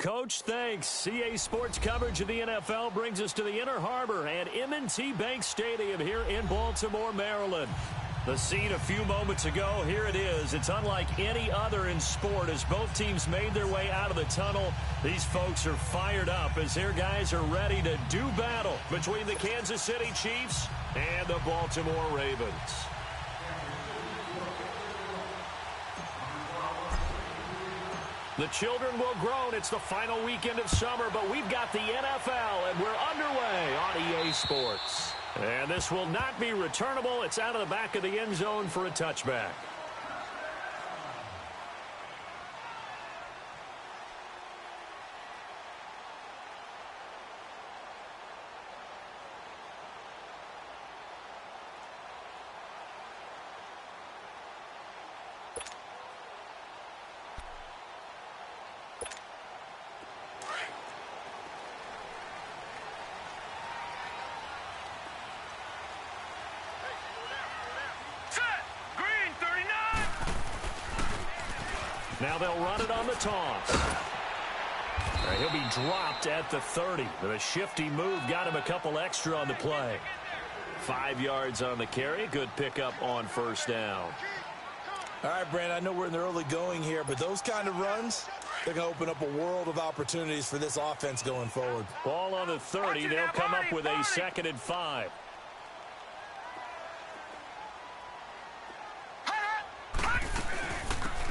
Coach. Thanks. CA Sports coverage of the NFL brings us to the Inner Harbor and M&T Bank Stadium here in Baltimore, Maryland. The scene a few moments ago, here it is. It's unlike any other in sport as both teams made their way out of the tunnel. These folks are fired up as their guys are ready to do battle between the Kansas City Chiefs and the Baltimore Ravens. The children will groan. It's the final weekend of summer, but we've got the NFL, and we're underway on EA Sports. And this will not be returnable. It's out of the back of the end zone for a touchback. Now they'll run it on the toss. He'll be dropped at the 30. The shifty move got him a couple extra on the play. 5 yards on the carry. Good pickup on first down. All right, Brandon, I know we're in the early going here, but those kind of runs, they're going to open up a world of opportunities for this offense going forward. Ball on the 30. They'll come up with a 2nd and 5.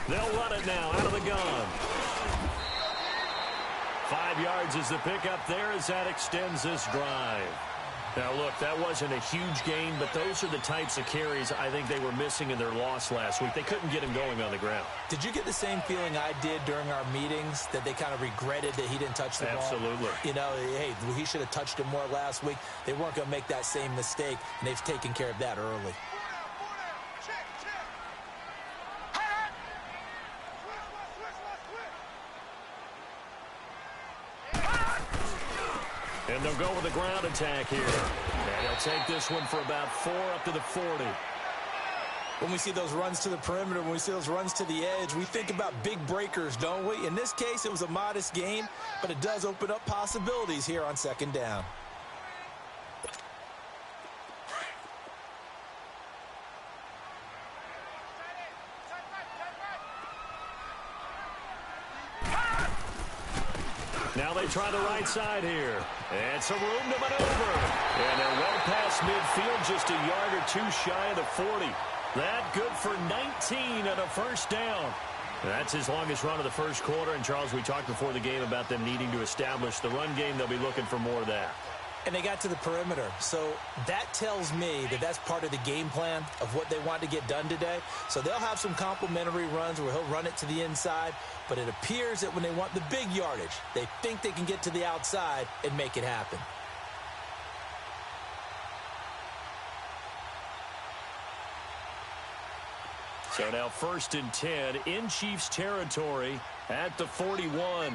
They'll run it now out of the gun. 5 yards is the pickup there as that extends this drive. Now, look, that wasn't a huge gain, but those are the types of carries I think they were missing in their loss last week. They couldn't get him going on the ground. Did you get the same feeling I did during our meetings, that they kind of regretted that he didn't touch the ball? Absolutely. You know, hey, he should have touched it more last week. They weren't going to make that same mistake, and they've taken care of that early. And they'll go with a ground attack here. And they'll take this one for about 4 up to the 40. When we see those runs to the perimeter, when we see those runs to the edge, we think about big breakers, don't we? In this case, it was a modest gain, but it does open up possibilities here on 2nd down. Now they try the right side here. And some room to maneuver. And they're well past midfield, just a yard or two shy of the 40. That good for 19 and a first down. That's his longest run of the first quarter. And, Charles, we talked before the game about them needing to establish the run game. They'll be looking for more of that. And they got to the perimeter. So that tells me that that's part of the game plan of what they want to get done today. So they'll have some complementary runs where he'll run it to the inside. But it appears that when they want the big yardage, they think they can get to the outside and make it happen. So now 1st and 10 in Chiefs territory at the 41.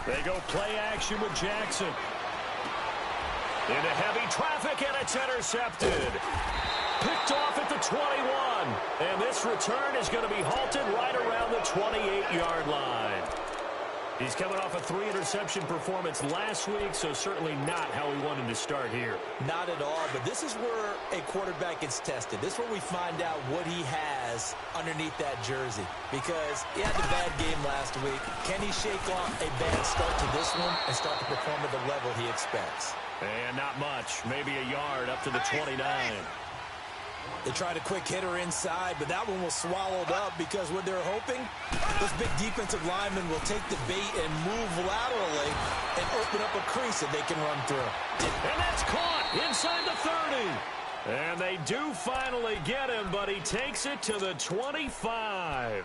They go play action with Jackson. Into heavy traffic, and it's intercepted. Picked off at the 21. And this return is going to be halted right around the 28-yard line. He's coming off a 3-interception performance last week, so certainly not how we wanted to start here. Not at all, but this is where a quarterback gets tested. This is where we find out what he has underneath that jersey. Because he had the bad game last week. Can he shake off a bad start to this one and start to perform at the level he expects? And not much. Maybe a yard up to the 29. They tried a quick hitter inside, but that one was swallowed up because what they're hoping, this big defensive lineman will take the bait and move laterally and open up a crease that they can run through. And that's caught inside the 30. And they do finally get him, but he takes it to the 25.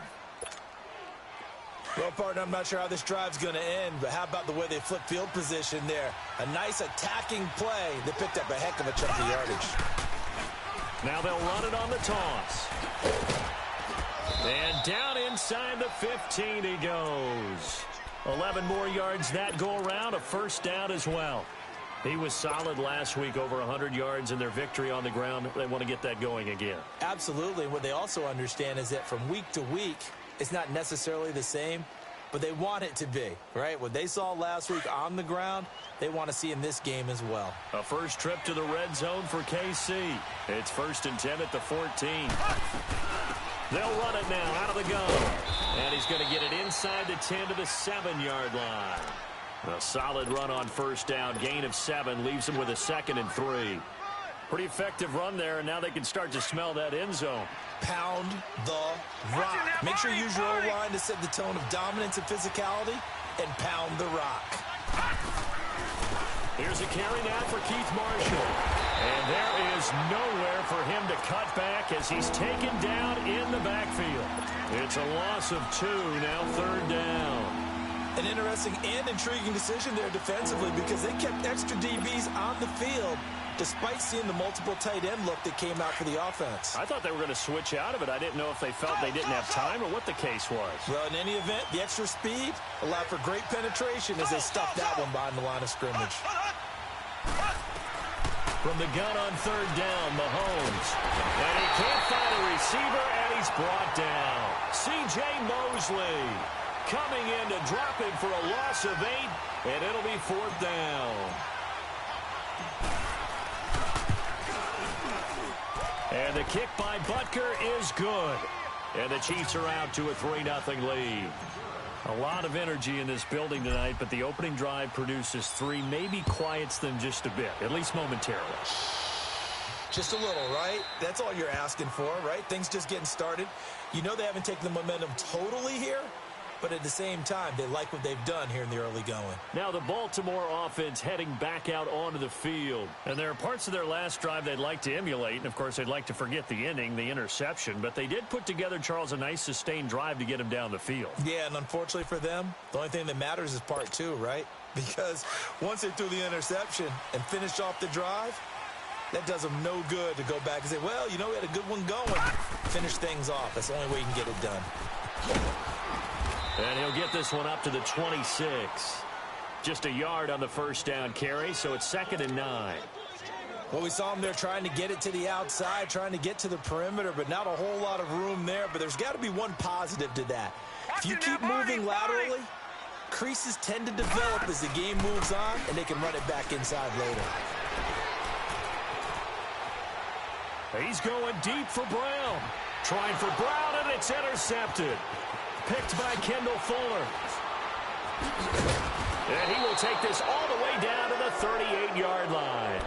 Well, partner, I'm not sure how this drive's going to end, but how about the way they flip field position there? A nice attacking play that picked up a heck of a chunk of yardage. Now they'll run it on the toss. And down inside the 15 he goes. 11 more yards that go around, a first down as well. He was solid last week, over 100 yards in their victory on the ground. They want to get that going again. Absolutely. What they also understand is that from week to week, it's not necessarily the same, but they want it to be, right? What they saw last week on the ground, they want to see in this game as well. A first trip to the red zone for KC. It's 1st and 10 at the 14. They'll run it now out of the gun. And he's going to get it inside the 10 to the 7-yard line. A solid run on first down. Gain of 7 leaves him with a 2nd and 3. Pretty effective run there, and now they can start to smell that end zone. Pound the rock. Make sure you use your O-line to set the tone of dominance and physicality, and pound the rock. Here's a carry now for Keith Marshall. And there is nowhere for him to cut back as he's taken down in the backfield. It's a loss of 2, now 3rd down. An interesting and intriguing decision there defensively because they kept extra DBs on the field despite seeing the multiple tight end look that came out for the offense. I thought they were going to switch out of it. I didn't know if they felt they didn't have time or what the case was. Well, in any event, the extra speed allowed for great penetration as they stuffed that one behind the line of scrimmage. From the gun on 3rd down, Mahomes. And he can't find a receiver, and he's brought down. C.J. Mosley coming in to drop him for a loss of 8, and it'll be 4th down. And the kick by Butker is good. And the Chiefs are out to a 3-0 lead. A lot of energy in this building tonight, but the opening drive produces 3, maybe quiets them just a bit, at least momentarily. Just a little, right? That's all you're asking for, right? Things just getting started. You know they haven't taken the momentum totally here, but at the same time, they like what they've done here in the early going. Now the Baltimore offense heading back out onto the field. And there are parts of their last drive they'd like to emulate. And, of course, they'd like to forget the inning, the interception. But they did put together, Charles, a nice sustained drive to get him down the field. Yeah, and unfortunately for them, the only thing that matters is part 2, right? Because once they threw the interception and finished off the drive, that does them no good to go back and say, well, you know, we had a good one going. Finish things off. That's the only way you can get it done. And he'll get this one up to the 26. Just a yard on the first down carry, so it's 2nd and 9. Well, we saw him there trying to get it to the outside, trying to get to the perimeter, but not a whole lot of room there. But there's got to be one positive to that. If you keep moving laterally, creases tend to develop as the game moves on, and they can run it back inside later. He's going deep for Brown. Trying for Brown, and it's intercepted. Picked by Kendall Fuller. And he will take this all the way down to the 38-yard line.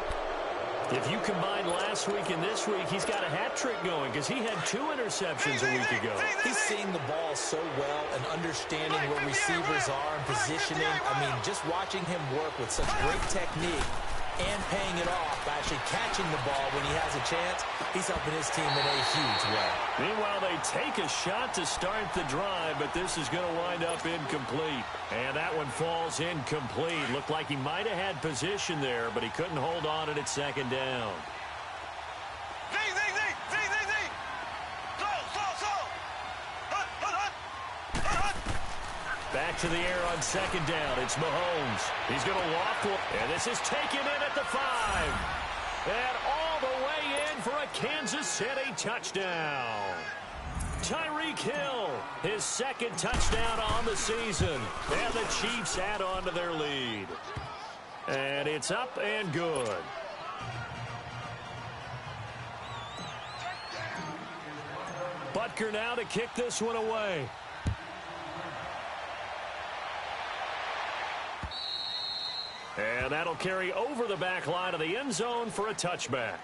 If you combine last week and this week, he's got a hat trick going because he had 2 interceptions a week ago. He's seeing the ball so well and understanding where receivers are and positioning. I mean, just watching him work with such great technique and paying it off by actually catching the ball when he has a chance, he's helping his team in a huge way. Meanwhile, they take a shot to start the drive, but this is going to wind up incomplete. And that one falls incomplete. Looked like he might have had position there, but he couldn't hold on it at 2nd down. Back to the air on 2nd down. It's Mahomes. He's going to walk one. And this is taken in at the 5. And all the way in for a Kansas City touchdown. Tyreek Hill, his 2nd touchdown on the season. And the Chiefs add on to their lead. And it's up and good. Butker now to kick this one away. And that'll carry over the back line of the end zone for a touchback.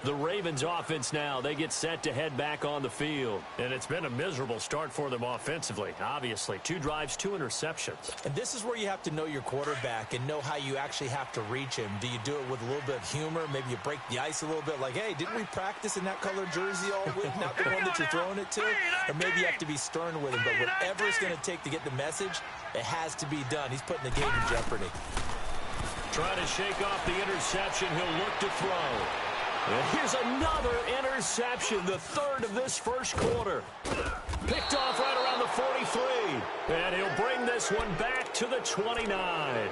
The Ravens offense now, they get set to head back on the field. And it's been a miserable start for them offensively, obviously. 2 drives, 2 interceptions. And this is where you have to know your quarterback and know how you actually have to reach him. Do you do it with a little bit of humor? Maybe you break the ice a little bit like, hey, didn't we practice in that color jersey all week? Not the one that you're throwing it to? Or maybe you have to be stern with him. But whatever it's going to take to get the message, it has to be done. He's putting the game in jeopardy. Trying to shake off the interception. He'll look to throw. And here's another interception, the 3rd of this first quarter. Picked off right around the 43. And he'll bring this one back to the 29.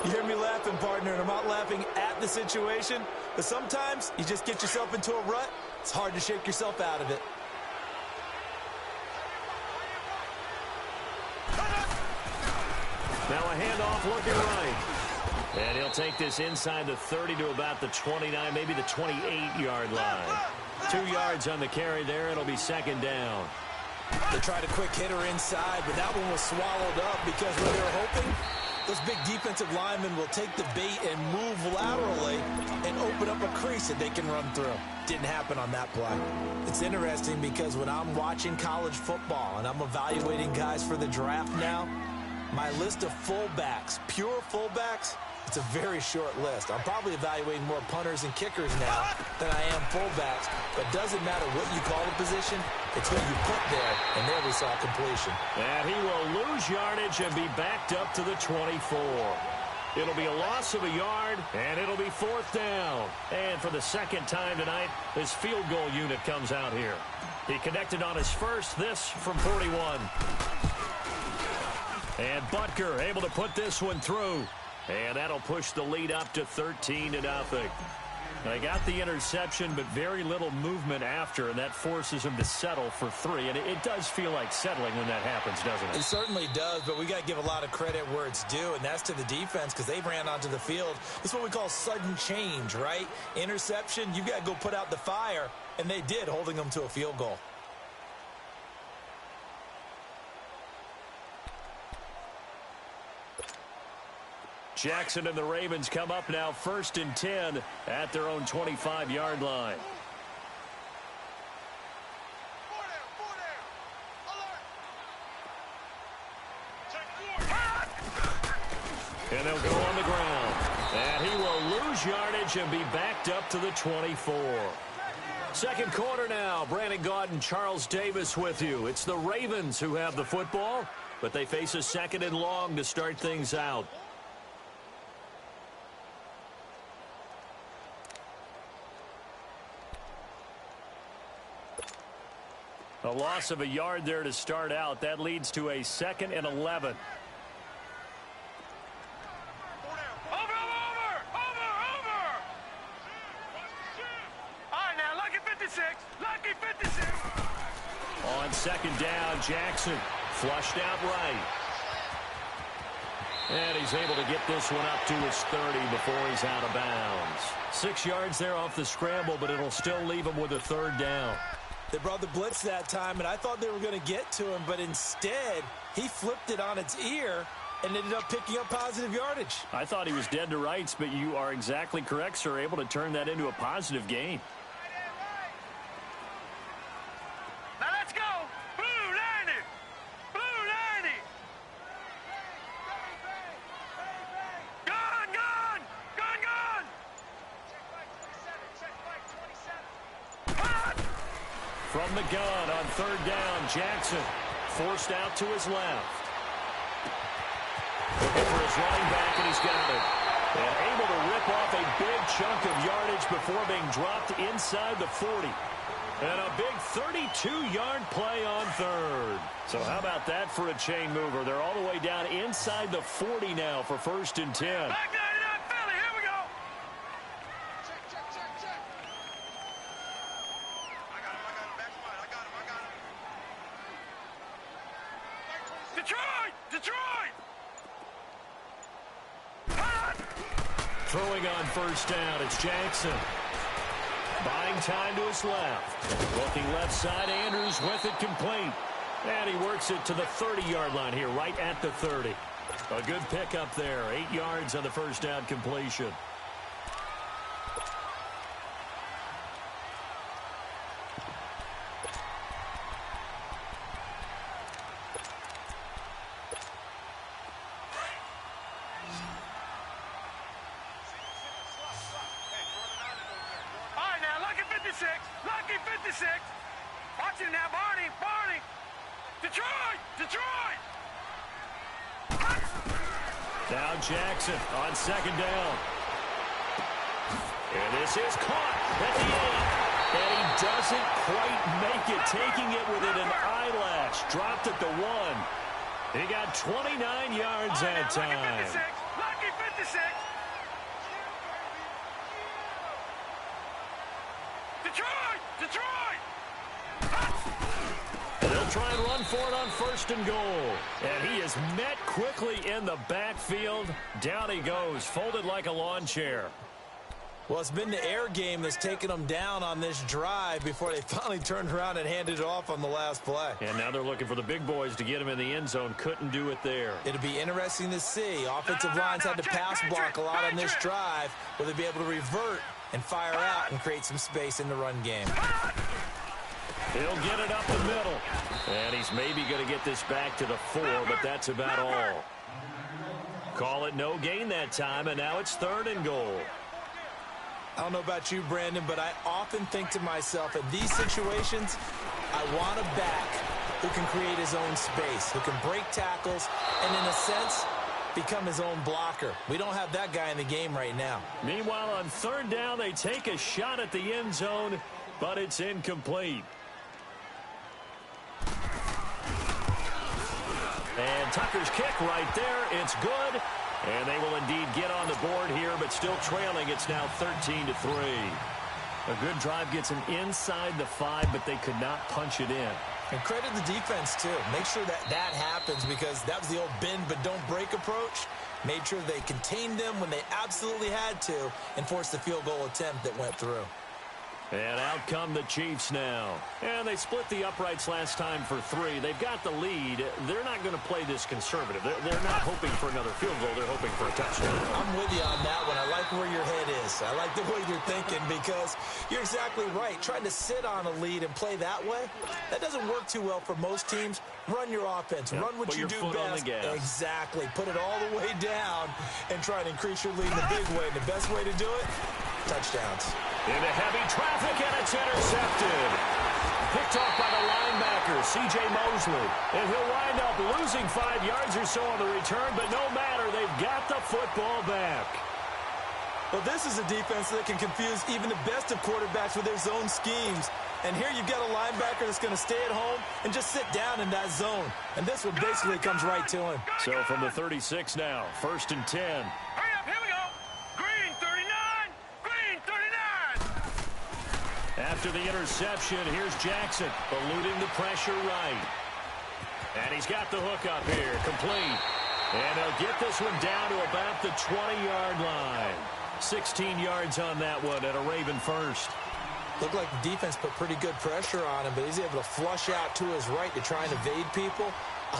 You hear me laughing, partner, and I'm not laughing at the situation, but sometimes you just get yourself into a rut. It's hard to shake yourself out of it. Now a handoff looking right. And he'll take this inside the 30 to about the 29, maybe the 28-yard line. 2 yards on the carry there. It'll be second down. They tried a quick hitter inside, but that one was swallowed up because what they were hoping, those big defensive linemen will take the bait and move laterally and open up a crease that they can run through. Didn't happen on that play. It's interesting because when I'm watching college football and I'm evaluating guys for the draft now, my list of fullbacks, pure fullbacks, it's a very short list. I'm probably evaluating more punters and kickers now than I am fullbacks, but doesn't matter what you call the position, it's who you put there, and there we saw completion. And he will lose yardage and be backed up to the 24. It'll be a loss of a yard, and it'll be fourth down. And for the second time tonight, this field goal unit comes out here. He connected on his first, this from 41. And Butker able to put this one through. And that'll push the lead up to 13-0. They got the interception, but very little movement after, and that forces him to settle for 3. And it does feel like settling when that happens, doesn't it? It certainly does, but we got to give a lot of credit where it's due, and that's to the defense because they ran onto the field. This is what we call sudden change, right? Interception, you got to go put out the fire, and they did, holding them to a field goal. Jackson and the Ravens come up now 1st and 10 at their own 25-yard line. And they'll go on the ground. And he will lose yardage and be backed up to the 24. Second quarter now. Brandon Gaudin, Charles Davis with you. It's the Ravens who have the football, but they face a second and long to start things out. A loss of a yard there to start out. That leads to a 2nd and 11. Over! All right, now, lucky 56. Lucky 56. On second down, Jackson flushed out right. And he's able to get this one up to his 30 before he's out of bounds. 6 yards there off the scramble, but it'll still leave him with a third down. They brought the blitz that time, and I thought they were going to get to him, but instead, he flipped it on its ear and ended up picking up positive yardage. I thought he was dead to rights, but you are exactly correct, sir, able to turn that into a positive gain. Now let's go. Blue 90. Blue 90. Gun. Check right 27. From the gun on third down, Jackson forced out to his left. Looking for his running back, and he's got it. And able to rip off a big chunk of yardage before being dropped inside the 40. And a big 32-yard play on third. So how about that for a chain mover? They're all the way down inside the 40 now for 1st and 10. Back 99 Philly. Here we go. Check. I got him. Back one. I got him. Detroit. Throwing on first down, it's Jackson. Buying time to his left. Looking left side, Andrews with it complete. And he works it to the 30-yard line here, right at the 30. A good pickup there, 8 yards on the first down completion. Lucky 56. Watch it now, Barney. Detroit. Now Jackson on second down. And this is caught at the 8. And he doesn't quite make it, taking it within an eyelash. Dropped at the 1. He got 29 yards that time. Lucky Lucky 56. Detroit! They'll try and run for it on 1st and goal. And he is met quickly in the backfield. Down he goes, folded like a lawn chair. Well, it's been the air game that's taken them down on this drive before they finally turned around and handed it off on the last play. And now they're looking for the big boys to get him in the end zone. Couldn't do it there. It'll be interesting to see. Offensive lines had to pass block a lot on this drive. Will they be able to revert and fire out and create some space in the run game? He'll get it up the middle. And he's maybe going to get this back to the 4, but that's about all. Call it no gain that time, and now it's 3rd and goal. I don't know about you, Brandon, but I often think to myself, in these situations, I want a back who can create his own space, who can break tackles, and in a sense, become his own blocker. We don't have that guy in the game right now. Meanwhile, on 3rd down, they take a shot at the end zone, but it's incomplete. And Tucker's kick right there. It's good. And they will indeed get on the board here, but still trailing. It's now 13-3. A good drive gets them inside the 5, but they could not punch it in. And credit the defense, too. Make sure that happens, because that was the old bend but don't break approach. Made sure they contained them when they absolutely had to and forced the field goal attempt that went through. And out come the Chiefs now. And they split the uprights last time for 3. They've got the lead. They're not going to play this conservative. They're not hoping for another field goal. They're hoping for a touchdown. I'm with you on that one. I like where your head is. I like the way you're thinking, because you're exactly right. Trying to sit on a lead and play that way, that doesn't work too well for most teams. Run your offense. Run what you do best. Exactly. Put it all the way down and try to increase your lead in the big way. And the best way to do it, touchdowns. Into heavy traffic, and it's intercepted. Picked off by the linebacker, C.J. Mosley. And he'll wind up losing 5 yards or so on the return, but no matter, they've got the football back. Well, this is a defense that can confuse even the best of quarterbacks with their zone schemes. And here you've got a linebacker that's going to stay at home and just sit down in that zone. And this one basically comes right to him. So from the 36 now, 1st and 10. Hurry up, here we go. Green 39. Green 39. After the interception, here's Jackson, eluding the pressure right. And he's got the hook up here, complete. And he'll get this one down to about the 20-yard line. 16 yards on that one at a Raven first. Looked like the defense put pretty good pressure on him, but he's able to flush out to his right to try and evade people.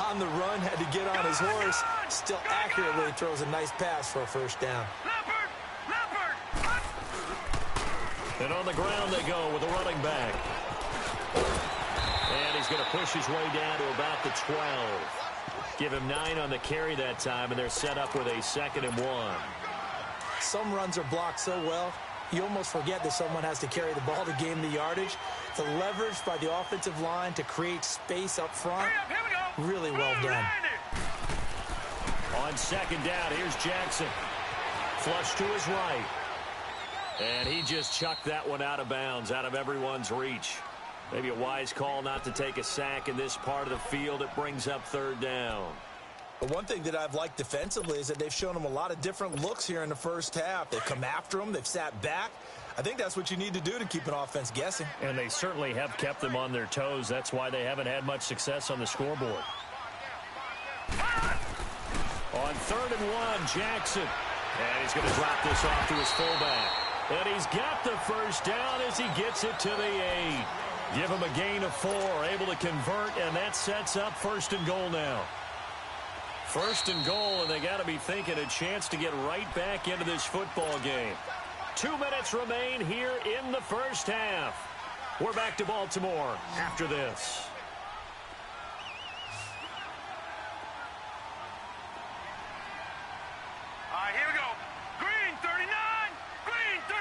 On the run, had to get on his horse. Still accurately throws a nice pass for a 1st down. And on the ground they go with a running back. And he's going to push his way down to about the 12. Give him 9 on the carry that time, and they're set up with a 2nd and 1. Some runs are blocked so well, you almost forget that someone has to carry the ball to gain the yardage. The leverage by the offensive line to create space up front, really well done. On 2nd down, here's Jackson. Flush to his right. And he just chucked that one out of bounds, out of everyone's reach. Maybe a wise call not to take a sack in this part of the field. It brings up 3rd down. But one thing that I've liked defensively is that they've shown them a lot of different looks here in the 1st half. They've come after them. They've sat back. I think that's what you need to do to keep an offense guessing. And they certainly have kept them on their toes. That's why they haven't had much success on the scoreboard. On 3rd and 1, Jackson. And he's going to drop this off to his fullback. And he's got the 1st down as he gets it to the 8. Give him a gain of 4, able to convert, and that sets up 1st and goal now. 1st and goal, and they got to be thinking a chance to get right back into this football game. 2 minutes remain here in the 1st half. We're back to Baltimore after this. All right, here we go. Green 39. Green 39.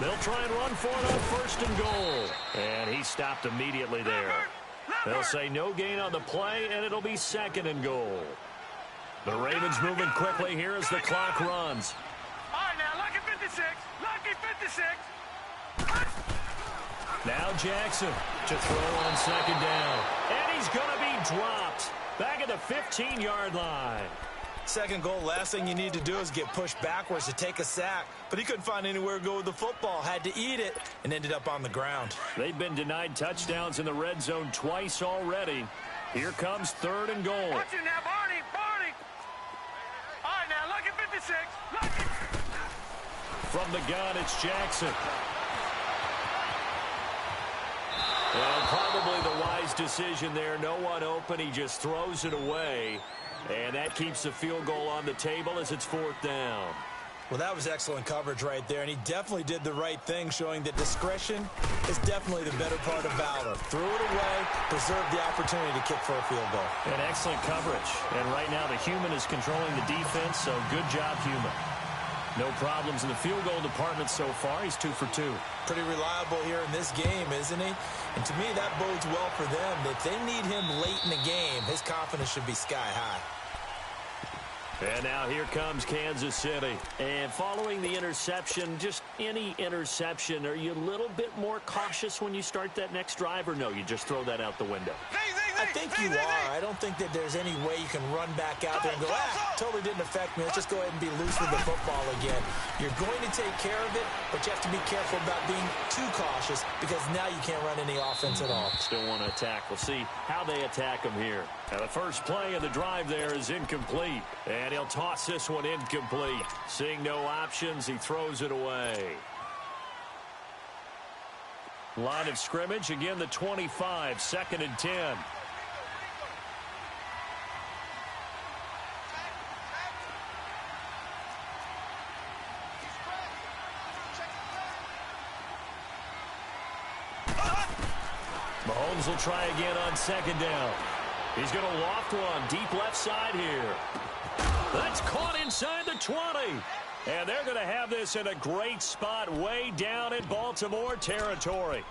They'll try and run for it on 1st and goal. And he stopped immediately there. They'll say no gain on the play, and it'll be 2nd and goal. The Ravens moving quickly here as the clock runs. All right, now, Lucky 56. Lucky 56. Now Jackson to throw on second down. And he's going to be dropped back at the 15-yard line. Second goal, last thing you need to do is get pushed backwards to take a sack. But he couldn't find anywhere to go with the football, had to eat it, and ended up on the ground. They've been denied touchdowns in the red zone twice already. Here comes third and goal. Watch it now, Barney, Barney. All right, now, look at 56. Look. From the gun, it's Jackson. Well, probably the wise decision there. No one open. He just throws it away. And that keeps the field goal on the table as it's fourth down. Well, that was excellent coverage right there, and he definitely did the right thing, showing that discretion is definitely the better part of valor. Threw it away, preserved the opportunity to kick for a field goal. And excellent coverage. And right now the human is controlling the defense, so good job, human. No problems in the field goal department so far. He's 2 for 2. Pretty reliable here in this game, isn't he? And to me, that bodes well for them. If they need him late in the game, his confidence should be sky high. And now here comes Kansas City. And following the interception, just any interception, are you a little bit more cautious when you start that next drive, or no, you just throw that out the window? I think you are. I don't think that there's any way you can run back out there and go, totally didn't affect me. Let's just go ahead and be loose with the football again. You're going to take care of it, but you have to be careful about being too cautious because now you can't run any offense at all. Still want to attack. We'll see how they attack them here. Now the first play of the drive there is incomplete. And he'll toss this one incomplete. Seeing no options, he throws it away. Line of scrimmage, again the 25, 2nd and 10. Mahomes will try again on second down. He's going to loft one deep left side here. That's caught inside the 20. And they're going to have this in a great spot way down in Baltimore territory.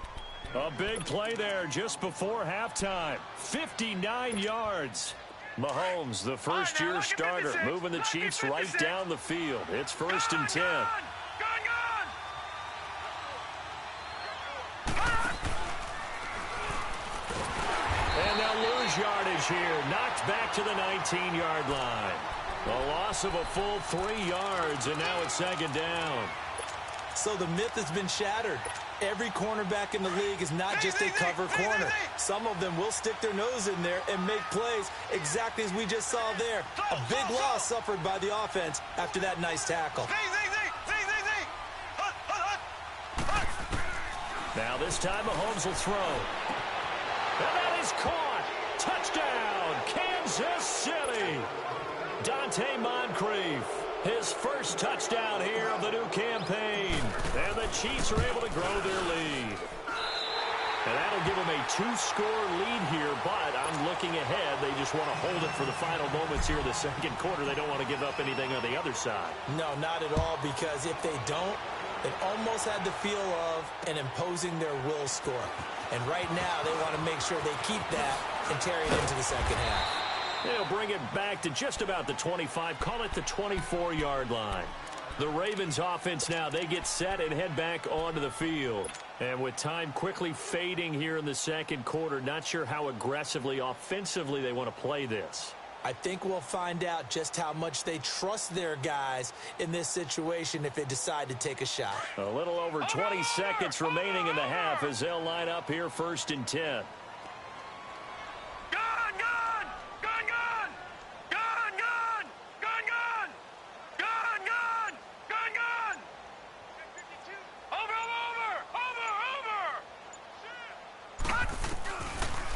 A big play there just before halftime. 59 yards. Mahomes, the first-year starter, moving the Chiefs right down the field. It's 1st and 10. And they'll lose yardage here. Knocked back to the 19-yard line. A loss of a full 3 yards, and now it's 2nd down. So the myth has been shattered. Every cornerback in the league is not just a cover corner. Some of them will stick their nose in there and make plays exactly as we just saw there. A big loss suffered by the offense after that nice tackle. Now this time Mahomes will throw. And that is caught. Touchdown, Kansas City. Dante Moncrief, his first touchdown here of the new campaign. And the Chiefs are able to grow their lead. And that'll give them a 2-score lead here, but I'm looking ahead. They just want to hold it for the final moments here in the second quarter. They don't want to give up anything on the other side. No, not at all, because if they don't, it almost had the feel of an imposing their will score. And right now, they want to make sure they keep that and carry it into the second half. They'll bring it back to just about the 25, call it the 24-yard line. The Ravens offense now, they get set and head back onto the field. And with time quickly fading here in the second quarter, not sure how aggressively, offensively they want to play this. I think we'll find out just how much they trust their guys in this situation if they decide to take a shot. A little over 20 seconds remaining in the half as they'll line up here 1st and 10.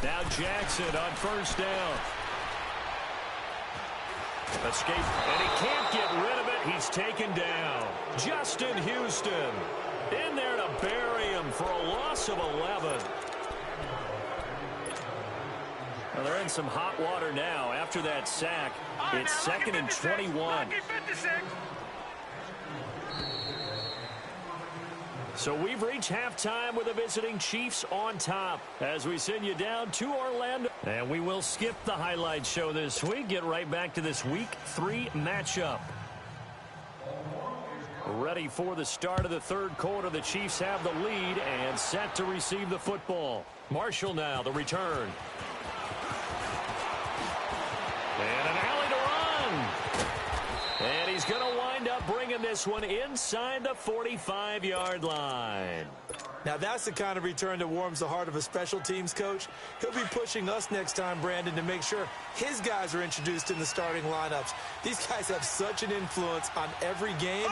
Now Jackson on 1st down. Escape, and he can't get rid of it. He's taken down. Justin Houston in there to bury him for a loss of 11. Well, they're in some hot water now after that sack. It's 2nd and 21. So we've reached halftime with the visiting Chiefs on top as we send you down to Orlando. And we will skip the highlight show this week. Get right back to this Week 3 matchup. Ready for the start of the third quarter. The Chiefs have the lead and set to receive the football. Marshall now, the return. And an alley to run. And he's going to wind up bringing this one inside the 45-yard line. Now, that's the kind of return that warms the heart of a special teams coach. He'll be pushing us next time, Brandon, to make sure his guys are introduced in the starting lineups. These guys have such an influence on every game.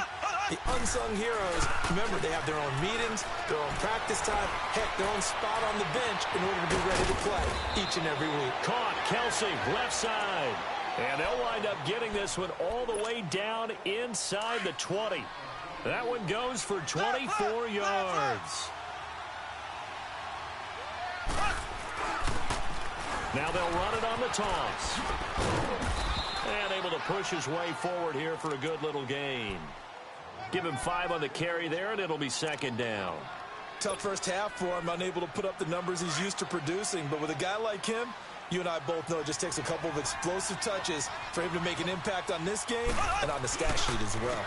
The unsung heroes, remember, they have their own meetings, their own practice time, heck, their own spot on the bench in order to be ready to play each and every week. Caught, Kelsey, left side. And they'll wind up getting this one all the way down inside the 20. That one goes for 24 yards. Now they'll run it on the toss. And able to push his way forward here for a good little gain. Give him 5 on the carry there, and it'll be second down. Tough first half for him, unable to put up the numbers he's used to producing. But with a guy like him, you and I both know it just takes a couple of explosive touches for him to make an impact on this game and on the stat sheet as well.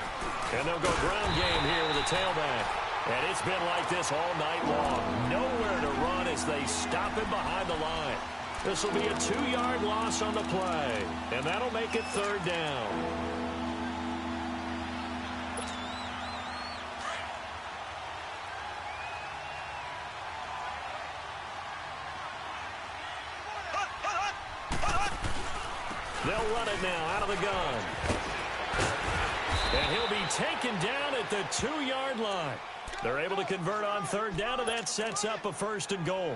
And they'll go ground game here with a tailback. And it's been like this all night long. Nowhere to run as they stop him behind the line. This will be a 2-yard loss on the play. And that'll make it third down. They'll run it now out of the gun. And he'll be taken down at the 2-yard line. They're able to convert on third down, and that sets up a first and goal.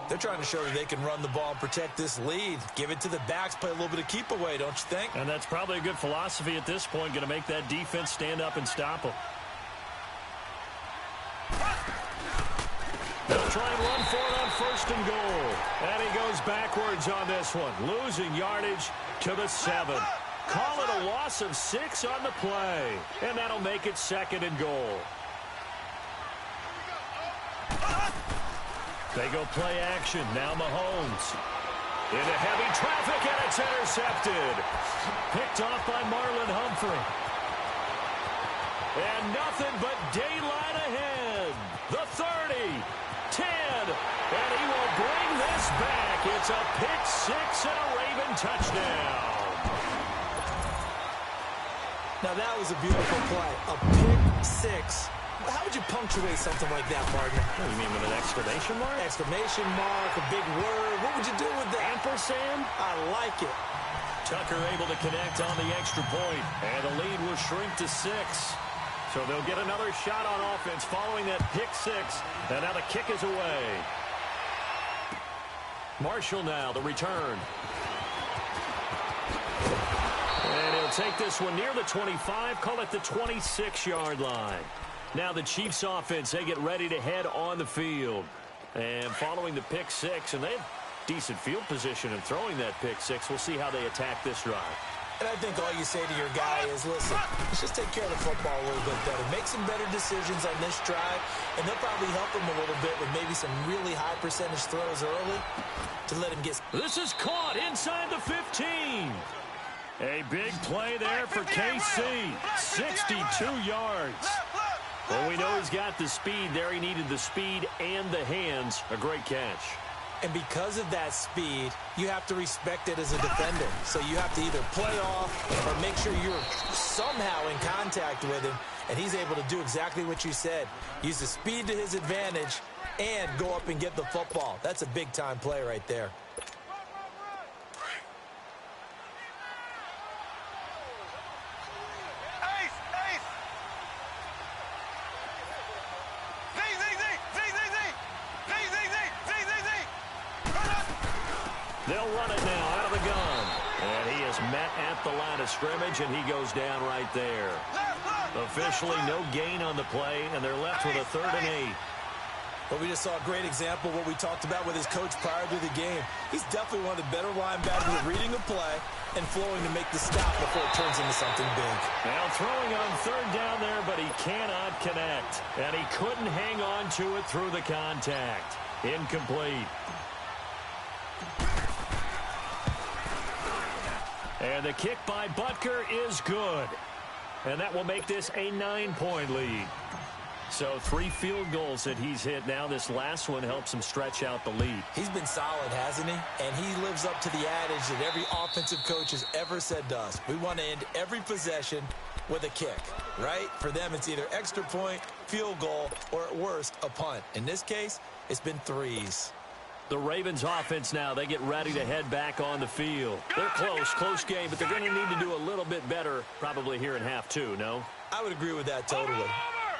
They're trying to show that they can run the ball and protect this lead. Give it to the backs, play a little bit of keep away, don't you think? And that's probably a good philosophy at this point, going to make that defense stand up and stop them. They'll try and run for it on first and goal. And he goes backwards on this one, losing yardage to the 7. Call it a loss of 6 on the play. And that'll make it second and goal. They go play action. Now Mahomes. Into heavy traffic, and it's intercepted. Picked off by Marlon Humphrey. And nothing but daylight ahead. The 30, 10, and he will bring this back. It's a pick 6 and a Raven touchdown. Now that was a beautiful play. A pick 6. How would you punctuate something like that, partner? What do you mean, with an exclamation mark? Exclamation mark, a big word. What would you do with that? Ampersand? I like it. Tucker able to connect on the extra point, and the lead will shrink to 6. So they'll get another shot on offense following that pick 6, and now the kick is away. Marshall now, the return. And he'll take this one near the 25, call it the 26-yard line. Now the Chiefs offense, they get ready to head on the field. And following the pick 6, and they have decent field position in throwing that pick 6. We'll see how they attack this drive. And I think all you say to your guy is, listen, let's just take care of the football a little bit better. Make some better decisions on this drive, and they'll probably help him a little bit with maybe some really high percentage throws early to let him get. This is caught inside the 15. A big play there for KC. 62 yards. Well, we know he's got the speed there. He needed the speed and the hands. A great catch. And because of that speed, you have to respect it as a defender. So you have to either play off or make sure you're somehow in contact with him. And he's able to do exactly what you said. Use the speed to his advantage and go up and get the football. That's a big-time play right there. They'll run it now out of the gun. And he is met at the line of scrimmage, and he goes down right there. Officially no gain on the play, and they're left with a 3rd and 8. But we just saw a great example of what we talked about with his coach prior to the game. He's definitely one of the better linebackers at reading a play and flowing to make the stop before it turns into something big. Now throwing on 3rd down there, but he cannot connect. And he couldn't hang on to it through the contact. Incomplete. And the kick by Butker is good. And that will make this a 9-point lead. So 3 field goals that he's hit now. This last one helps him stretch out the lead. He's been solid, hasn't he? And he lives up to the adage that every offensive coach has ever said to us. We want to end every possession with a kick, right? For them, it's either extra point, field goal, or at worst, a punt. In this case, it's been 3s. The Ravens offense now, they get ready to head back on the field. They're close game, but they're going to need to do a little bit better probably here in half 2, no? I would agree with that totally.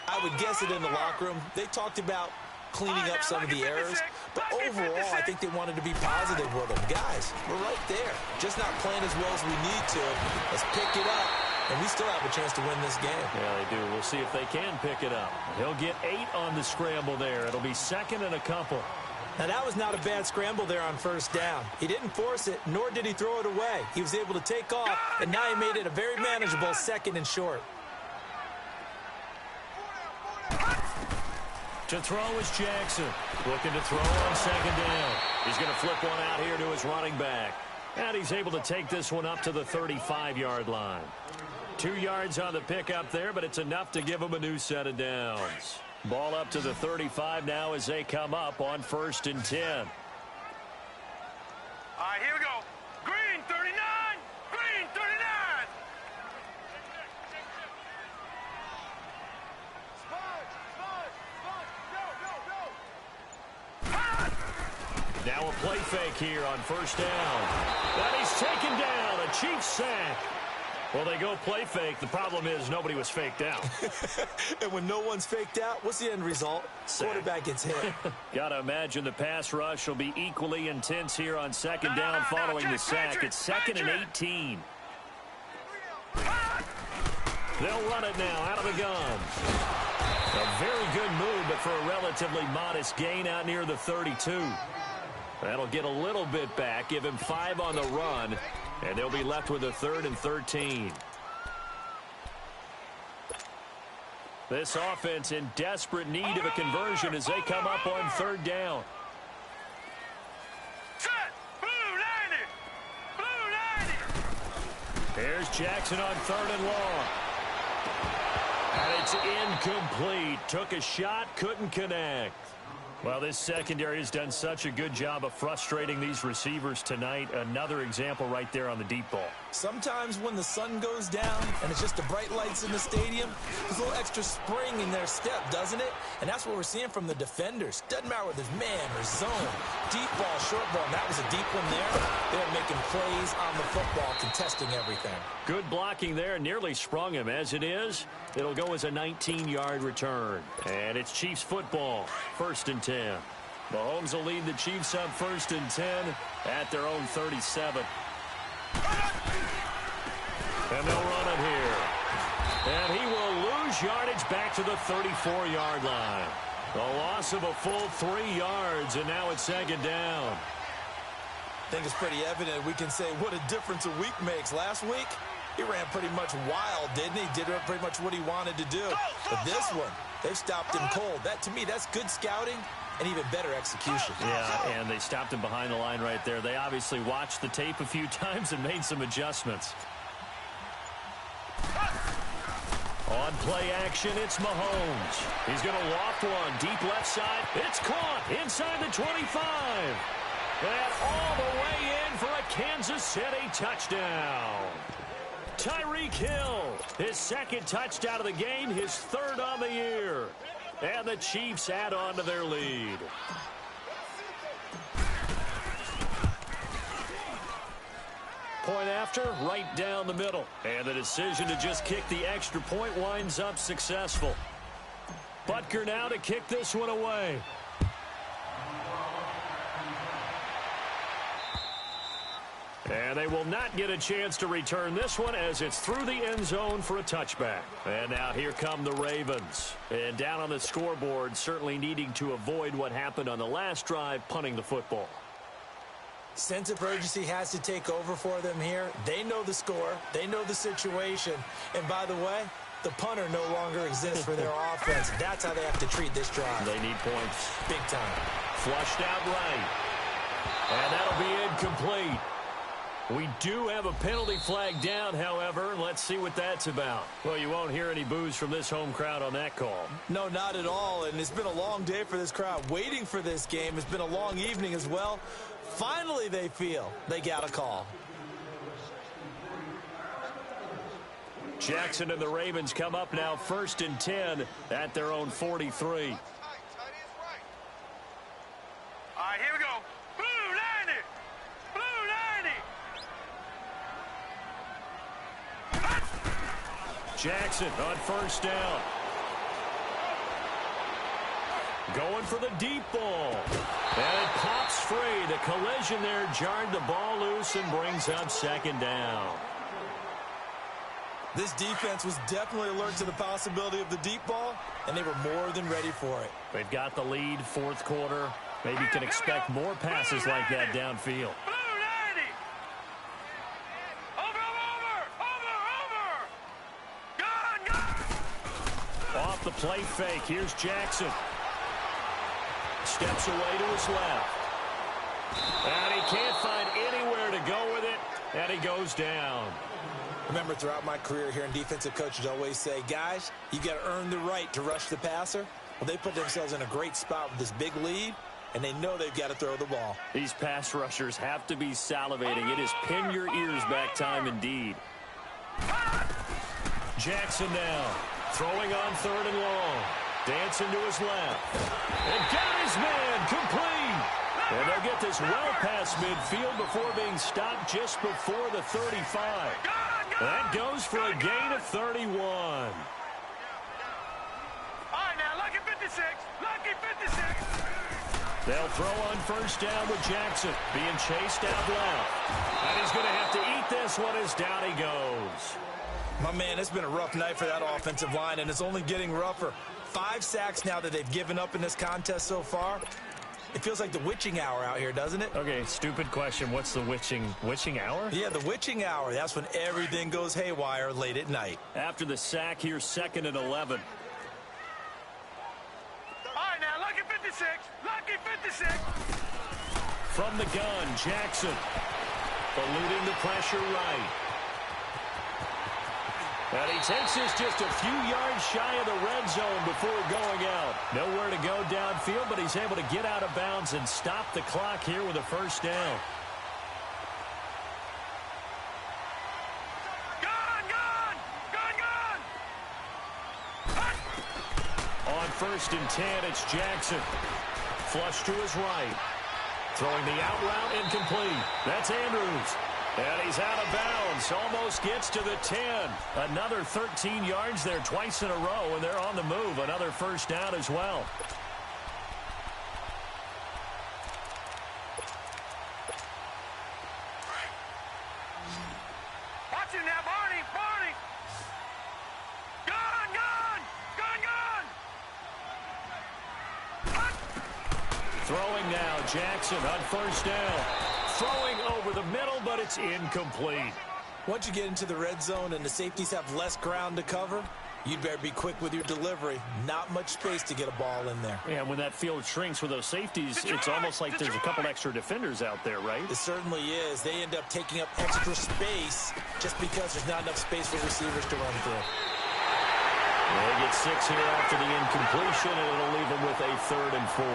I would guess it in the locker room. They talked about cleaning up some of the errors, but overall, I think they wanted to be positive with them. Guys, we're right there. Just not playing as well as we need to. Let's pick it up, and we still have a chance to win this game. Yeah, they do. We'll see if they can pick it up. He'll get 8 on the scramble there. It'll be 2nd and a couple. Now, that was not a bad scramble there on first down. He didn't force it, nor did he throw it away. He was able to take off, and now he made it a very manageable 2nd and short. To throw is Jackson. Looking to throw on 2nd down. He's going to flip one out here to his running back. And he's able to take this one up to the 35-yard line. 2 yards on the pickup there, but it's enough to give him a new set of downs. Ball up to the 35 now as they come up on 1st and 10. All right, here we go. Green, 39. Green, 39. Now a play fake here on 1st down. And he's taken down. A Chiefs sack. Well, they go play fake. The problem is nobody was faked out. And when no one's faked out, what's the end result? Sack. Quarterback gets hit. Got to imagine the pass rush will be equally intense here on 2nd down following the sack. It's 2nd and 18. They'll run it now out of the gun. A very good move, but for a relatively modest gain out near the 32. That'll get a little bit back, give him 5 on the run, and they'll be left with a 3rd and 13. This offense in desperate need of a conversion as they come up on 3rd down. Set. Blue 90. Blue 90. Here's Jackson on 3rd and long. And it's incomplete. Took a shot, couldn't connect. Well, this secondary has done such a good job of frustrating these receivers tonight. Another example right there on the deep ball. Sometimes when the sun goes down and it's just the bright lights in the stadium, there's a little extra spring in their step, doesn't it? And that's what we're seeing from the defenders. Doesn't matter whether it's man or zone. Deep ball, short ball, and that was a deep one there. They're making plays on the football, contesting everything. Good blocking there. Nearly sprung him. As it is, it'll go as a 19-yard return. And it's Chiefs football. 1st and 10. Mahomes will lead the Chiefs up 1st and 10 at their own 37. And they'll run it here. And he will lose yardage back to the 34-yard line. A loss of a full 3 yards, and now it's 2nd down. I think it's pretty evident. We can say what a difference a week makes. Last week, he ran pretty much wild, didn't he? Did pretty much what he wanted to do. But this one, they've stopped him cold. That, to me, that's good scouting and even better execution. Yeah, and they stopped him behind the line right there. They obviously watched the tape a few times and made some adjustments. On play action, it's Mahomes. He's going to loft one deep left side. It's caught inside the 25. And all the way in for a Kansas City touchdown. Tyreek Hill, his 2nd touchdown of the game, his 3rd on the year. And the Chiefs add on to their lead. Point after, right down the middle. And the decision to just kick the extra point winds up successful. Butker now to kick this one away. And they will not get a chance to return this one as it's through the end zone for a touchback. And now here come the Ravens. And down on the scoreboard, certainly needing to avoid what happened on the last drive, punting the football. Sense of urgency has to take over for them here. They know the score. They know the situation. And by the way, the punter no longer exists for their offense. That's how they have to treat this drive. They need points. Big time. Flushed out right. And that'll be incomplete. We do have a penalty flag down, however. Let's see what that's about. Well, you won't hear any boos from this home crowd on that call. No, not at all, and it's been a long day for this crowd. Waiting for this game. It's been a long evening as well. Finally, they feel they got a call. Jackson and the Ravens come up now 1st and 10 at their own 43. All right, here we go. Blue 90. Blue 90. Jackson on 1st down. Going for the deep ball. And it pops free. The collision there jarred the ball loose and brings up 2nd down. This defense was definitely alert to the possibility of the deep ball, and they were more than ready for it. They've got the lead, 4th quarter. Maybe can expect more passes like that downfield. Blue 90. Over. Gun. Off the play fake, here's Jackson. Steps away to his left. And he can't find anywhere to go with it, and he goes down. Remember, throughout my career here in defensive coaches always say, guys, you got to earn the right to rush the passer. Well, they put themselves in a great spot with this big lead, and they know they've got to throw the ball. These pass rushers have to be salivating. It is pin your ears back time indeed. Jackson now, throwing on 3rd and long. Dancing to his left. And got his man complete. And they'll get this well past midfield before being stopped just before the 35. That goes for a gain of 31. All right, now, lucky 56. Lucky 56. They'll throw on 1st down with Jackson being chased out left. And he's going to have to eat this one as down he goes. My man, it's been a rough night for that offensive line, and it's only getting rougher. 5 sacks now that they've given up in this contest so far. It feels like the witching hour out here, doesn't it? Okay, stupid question. What's the witching hour? Yeah, the witching hour. That's when everything goes haywire late at night. After the sack, here's 2nd and 11. All right, now, lucky 56. Lucky 56. From the gun, Jackson. Eluding the pressure right. And he takes this just a few yards shy of the red zone before going out. Nowhere to go downfield, but he's able to get out of bounds and stop the clock here with a 1st down. Gun. On 1st and 10, it's Jackson. Flush to his right. Throwing the out route incomplete. That's Andrews. And he's out of bounds. Almost gets to the 10. Another 13 yards there twice in a row, and they're on the move. Another 1st down as well. Watch him now, Barney. Gun. Throwing now, Jackson on 1st down. Throwing over the middle, but it's incomplete. Once you get into the red zone and the safeties have less ground to cover, you'd better be quick with your delivery. Not much space to get a ball in there. Yeah, when that field shrinks with those safeties, it's almost like there's a couple extra defenders out there, right? It certainly is. They end up taking up extra space just because there's not enough space for receivers to run through. They get 6 here after the incompletion, and it'll leave them with a 3rd and 4.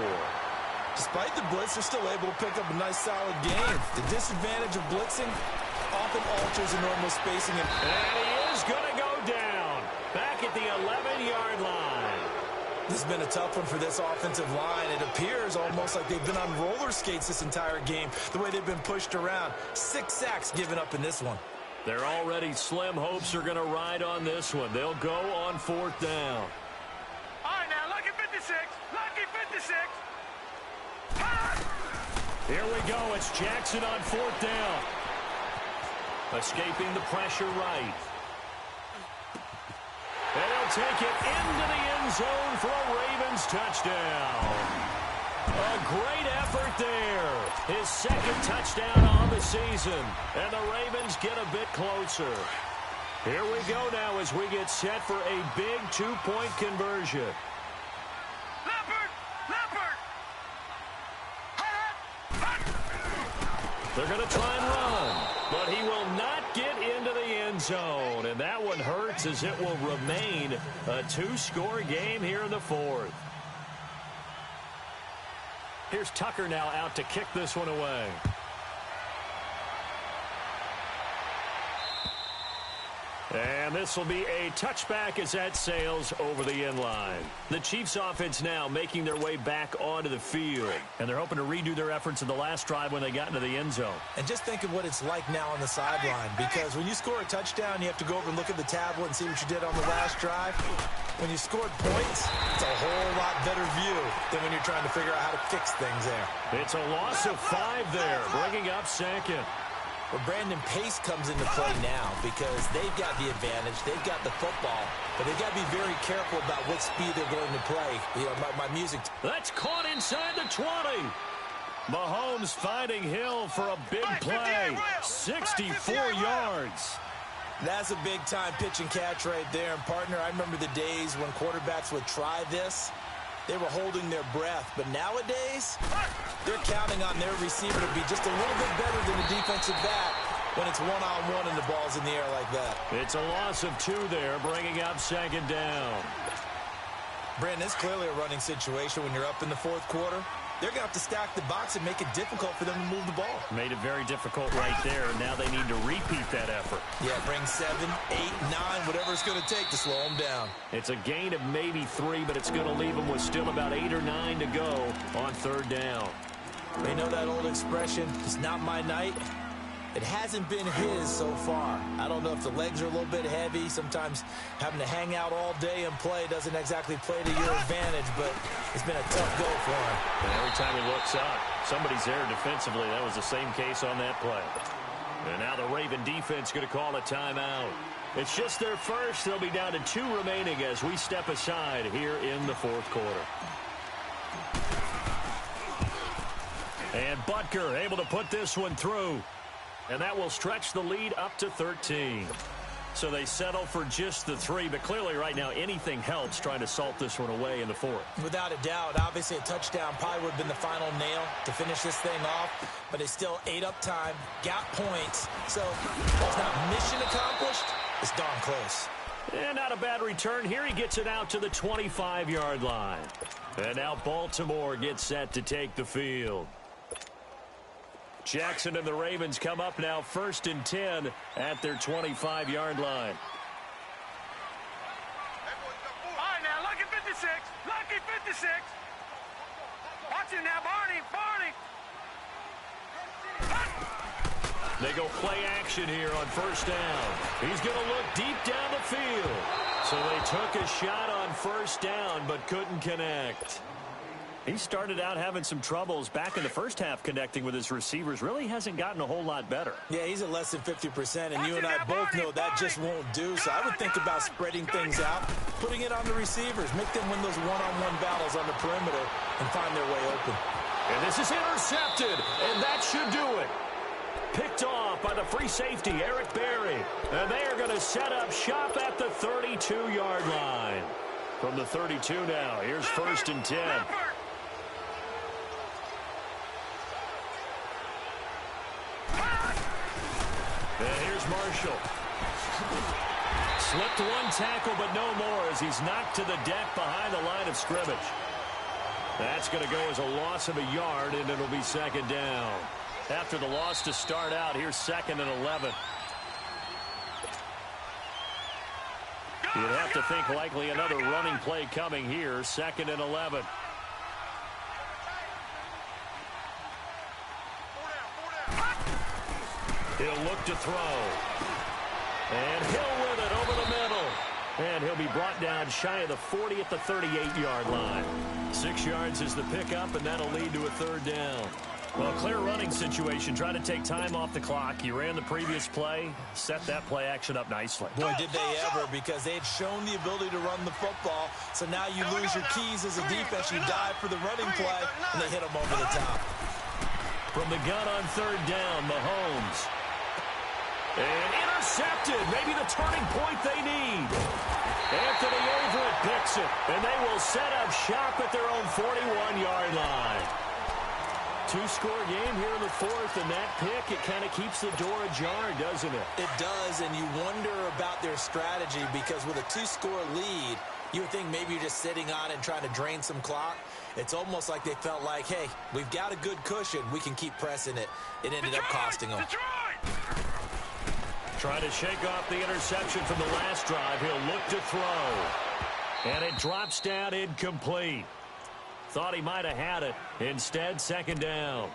Despite the blitz, they're still able to pick up a nice, solid game. The disadvantage of blitzing often alters the normal spacing. And he is going to go down. Back at the 11-yard line. This has been a tough one for this offensive line. It appears almost like they've been on roller skates this entire game, the way they've been pushed around. 6 sacks given up in this one. Their already slim hopes are going to ride on this one. They'll go on 4th down. All right, now, lucky 56. Lucky 56. Here we go. It's Jackson on 4th down. Escaping the pressure right. And he'll take it into the end zone for a Ravens touchdown. A great effort there. His 2nd touchdown on the season. And the Ravens get a bit closer. Here we go now as we get set for a big 2-point conversion. They're going to try and run. But he will not get into the end zone. And that one hurts as it will remain a 2-score game here in the fourth. Here's Tucker now out to kick this one away. And this will be a touchback as that sails over the end line. The Chiefs offense now making their way back onto the field. And they're hoping to redo their efforts in the last drive when they got into the end zone. And just think of what it's like now on the sideline. Because when you score a touchdown, you have to go over and look at the tablet and see what you did on the last drive. When you scored points, it's a whole lot better view than when you're trying to figure out how to fix things there. It's a loss of 5 there, bringing up second. Well, Brandon, pace comes into play now because they've got the advantage. They've got the football, but they've got to be very careful about what speed they're going to play. You know, my music. That's caught inside the 20. Mahomes finding Hill for a big play. 64 yards. That's a big-time pitch and catch right there. And, partner, I remember the days when quarterbacks would try this. They were holding their breath. But nowadays, they're counting on their receiver to be just a little bit better than the defensive back when it's one-on-one and the ball's in the air like that. It's a loss of 2 there, bringing up second down. Brandon, it's clearly a running situation when you're up in the fourth quarter. They're going to have to stack the box and make it difficult for them to move the ball. Made it very difficult right there. Now they need to repeat that effort. Yeah, bring 7, 8, 9, whatever it's going to take to slow them down. It's a gain of maybe 3, but it's going to leave them with still about 8 or 9 to go on third down. They know that old expression, it's not my night. It hasn't been his so far. I don't know if the legs are a little bit heavy. Sometimes having to hang out all day and play doesn't exactly play to your advantage, but it's been a tough go for him. And every time he looks up, somebody's there defensively. That was the same case on that play. And now the Raven defense going to call a timeout. It's just their first. They'll be down to 2 remaining as we step aside here in the fourth quarter. And Butker able to put this one through. And that will stretch the lead up to 13. So they settle for just the 3, but clearly right now anything helps trying to salt this one away in the fourth. Without a doubt, obviously a touchdown probably would have been the final nail to finish this thing off, but it's still ate up time, got points, so it's not mission accomplished, it's darn close. And not a bad return here. He gets it out to the 25-yard line. And now Baltimore gets set to take the field. Jackson and the Ravens come up now 1st and 10 at their 25-yard line. All right, now, lucky 56. Lucky 56. Watch it now, Barney. They go play action here on 1st down. He's going to look deep down the field. So they took a shot on 1st down but couldn't connect. He started out having some troubles back in the first half connecting with his receivers. Really hasn't gotten a whole lot better. Yeah, he's at less than 50%, and you and I both know that just won't do. So I would think about spreading things out, putting it on the receivers, make them win those one-on-one battles on the perimeter and find their way open. And this is intercepted, and that should do it. Picked off by the free safety, Eric Berry. And they are going to set up shop at the 32-yard line. From the 32 now, here's 1st and 10. And here's Marshall. Slipped 1 tackle, but no more as he's knocked to the deck behind the line of scrimmage. That's going to go as a loss of a yard, and it'll be 2nd down. After the loss to start out, here's 2nd and 11. You'd have to think likely another running play coming here, 2nd and 11. He'll look to throw. And Hill with it over the middle. And he'll be brought down shy of the 40 at the 38-yard line. 6 yards is the pickup, and that'll lead to a 3rd down. Well, clear running situation. Trying to take time off the clock. He ran the previous play, set that play action up nicely. Boy, did they ever, because they had shown the ability to run the football. So now you lose your keys as a defense. You dive for the running play, and they hit them over the top. From the gun on 3rd down, Mahomes. And intercepted. Maybe the turning point they need. Anthony Everett picks it, and they will set up shop at their own 41-yard line. Two-score game here in the fourth, and that pick, it kind of keeps the door ajar, doesn't it? It does, and you wonder about their strategy because with a two-score lead, you would think maybe you're just sitting on it and trying to drain some clock. It's almost like they felt like, hey, we've got a good cushion. We can keep pressing it. It ended up costing them. Trying to shake off the interception from the last drive. He'll look to throw. And it drops down incomplete. Thought he might have had it. Instead, second down.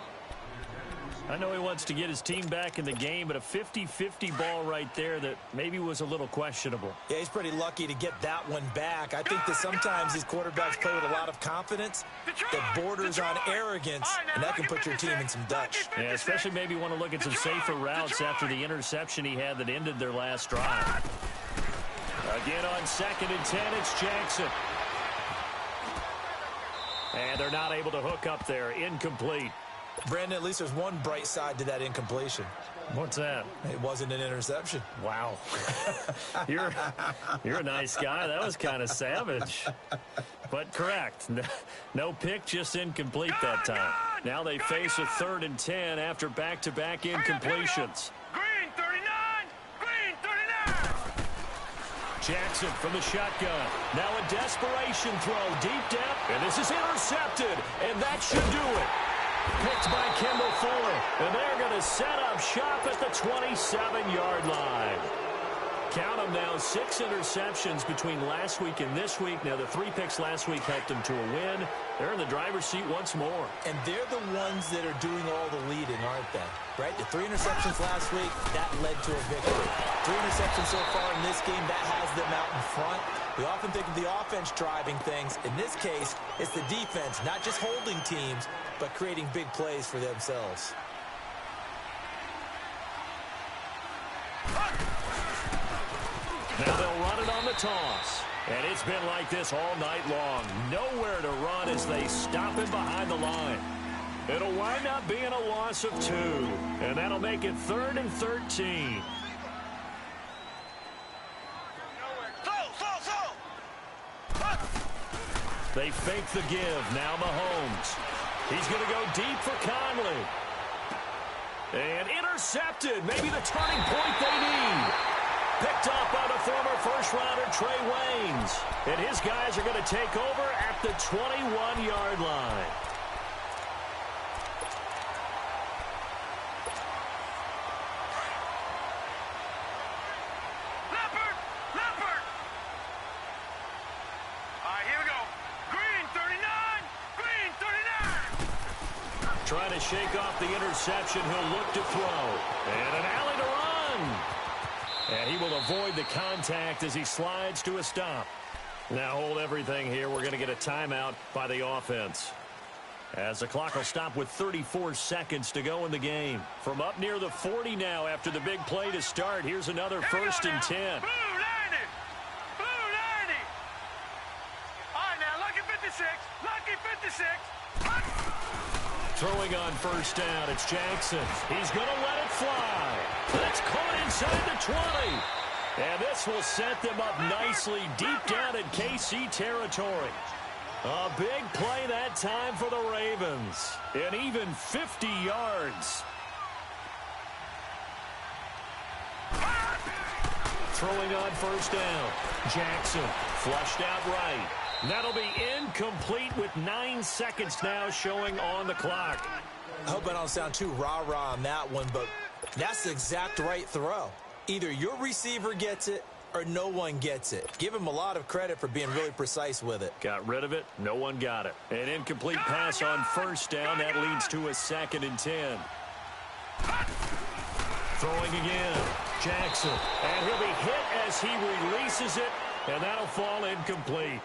I know he wants to get his team back in the game, but a 50-50 ball right there that maybe was a little questionable. Yeah, he's pretty lucky to get that one back. I think that sometimes these quarterbacks play with a lot of confidence that borders on arrogance, and that can put your team in some Dutch. Yeah, especially maybe want to look at some safer routes after the interception he had that ended their last drive. Again on 2nd and 10, it's Jackson. And they're not able to hook up there. Incomplete. Brandon, at least there's one bright side to that incompletion. What's that? It wasn't an interception. Wow. You're a nice guy. That was kind of savage. But correct. No pick, just incomplete that time. Now they face a 3rd and 10 after back-to-back incompletions. Green 39! Green 39! Jackson from the shotgun. Now a desperation throw deep down. And this is intercepted. And that should do it. Picked by Kendall Fuller. And they're going to set up shop at the 27-yard line. Count them now, 6 interceptions between last week and this week. Now, the 3 picks last week helped them to a win. They're in the driver's seat once more. And they're the ones that are doing all the leading, aren't they? Right? The 3 interceptions last week, that led to a victory. 3 interceptions so far in this game, that has them out in front. We often think of the offense driving things. In this case, it's the defense, not just holding teams, but creating big plays for themselves. Now they'll run it on the toss. And it's been like this all night long. Nowhere to run as they stop him behind the line. It'll wind up being a loss of 2. And that'll make it 3rd and 13. They fake the give. Now Mahomes. He's going to go deep for Conley. And intercepted. Maybe the turning point they need. Picked up by the former first-rounder Trey Waynes. And his guys are going to take over at the 21-yard line. Leopard! All right, here we go. Green 39! Green 39! Trying to shake off the interception. He'll look to throw. And an alley to run. And he will avoid the contact as he slides to a stop. Now hold everything here. We're going to get a timeout by the offense. As the clock will stop with 34 seconds to go in the game. From up near the 40 now after the big play to start. Here's another 1st and 10. Blue 90! Blue 90! All right, now, lucky 56. Lucky 56. Throwing on 1st down, it's Jackson. He's going to let it fly. That's caught inside the 20. And this will set them up nicely deep down in KC territory. A big play that time for the Ravens. And even 50 yards. Throwing on 1st down. Jackson flushed out right. That'll be incomplete with 9 seconds now showing on the clock. I hope I don't sound too rah-rah on that one, but that's the exact right throw. Either your receiver gets it or no one gets it. Give him a lot of credit for being really precise with it. Got rid of it. No one got it. An incomplete pass on 1st down. That leads to a 2nd and 10. Throwing again. Jackson. And he'll be hit as he releases it. And that'll fall incomplete.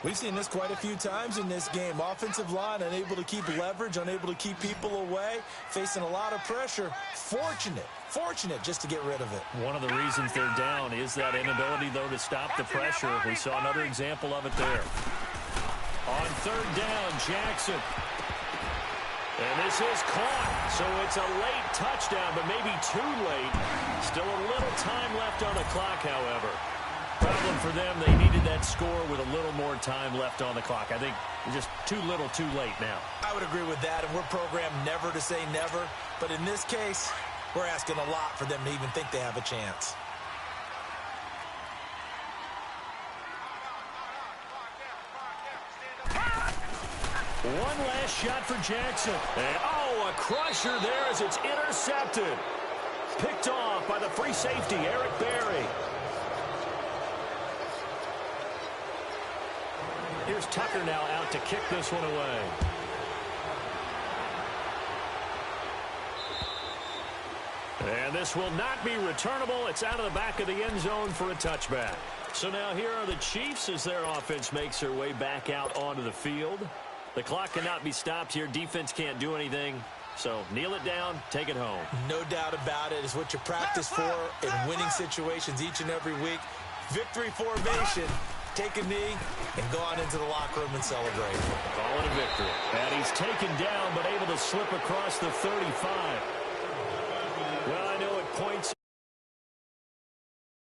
We've seen this quite a few times in this game. Offensive line unable to keep leverage, unable to keep people away, facing a lot of pressure. Fortunate just to get rid of it. One of the reasons they're down is that inability, though, to stop the pressure. We saw another example of it there. On 3rd down, Jackson. And this is caught. So it's a late touchdown, but maybe too late. Still a little time left on the clock, however. problem for them. They needed that score with a little more time left on the clock. I think just too little too late now. I would agree with that, and we're programmed never to say never. But in this case, we're asking a lot for them to even think they have a chance. One last shot for Jackson. And, oh, a crusher there as it's intercepted. Picked off by the free safety, Eric Berry. Here's Tucker now out to kick this one away. And this will not be returnable. It's out of the back of the end zone for a touchback. So now here are the Chiefs as their offense makes their way back out onto the field. The clock cannot be stopped here. Defense can't do anything. So kneel it down, take it home. No doubt about it. It's what you practice for in winning situations each and every week. Victory formation. Take a knee and go on into the locker room and celebrate. Call it a victory. And he's taken down but able to slip across the 35. Well, I know at points